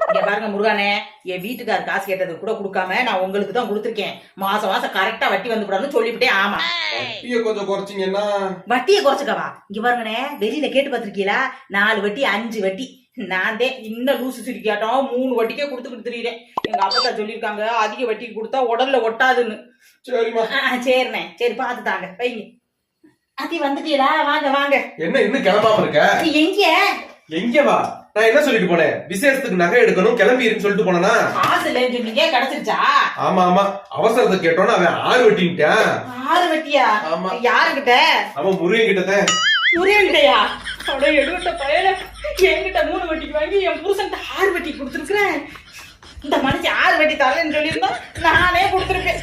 இங்க பாருங்க முருகானே, என் வீட்டுக்கார காசு கேட்டது கூட கொடுக்காம நான் உங்களுக்கு தான் கொடுத்துருக்கேன். மாசம் மாசம் கரெக்டா வட்டி வந்து கூடாதுன்னு சொல்லிவிட்டேன். ஆமா, வட்டியை கொஞ்சம் குறைச்சிங்கன்னா. வட்டியை குறைச்சுக்கவா? இங்க பாருங்கண்ணே, வெளியில கேட்டு பாத்திருக்கீங்களா? 4 வட்டி 5 வட்டி. நான் தான் இன்னும் லூசு சிரிக்காட்டம் 3 வட்டிக்கே கொடுத்துக்கிட்டு திரியிறேன். எங்க அப்பா சொல்லியிருக்காங்க அதிக வட்டிக்கு கொடுத்தா உடல்ல ஒட்டாதுன்னு. சரிம்மா. சரிண்ணே, சரி பாத்து தாங்க வைங்க. அத்தி வந்துட்டீங்களா? வாங்க வாங்க. என்ன இன்னும் கிளம்பாம இருக்க? எங்க எங்க வா? நான் என்ன சொல்லிட்டு போனேன்? விசேஷத்துக்கு நகை எடுக்கணும் கிளம்பிருன்னு சொல்லிட்டு போனா. காசு இல்லைன்னு சொன்னீங்க, கிடைச்சிருச்சா? ஆமா ஆமா, அவசரத்தை கேட்டோன்னு அவன் 6 வட்டின்ட்டான். 6 வட்டியா? ஆமா. யாருகிட்ட? அவன் முருகன் கிட்டதான். முருகன்கிட்டயா? அப்படியே எடுத்த பையன என்கிட்ட 3 வட்டிக்கு வாங்கி என் புருஷன் 6 வட்டி கொடுத்துருக்கிறேன். இந்த மனுஷன் 6 வட்டி தரேன்னு சொல்லியிருந்தோம், நானே கொடுத்துருக்கேன்.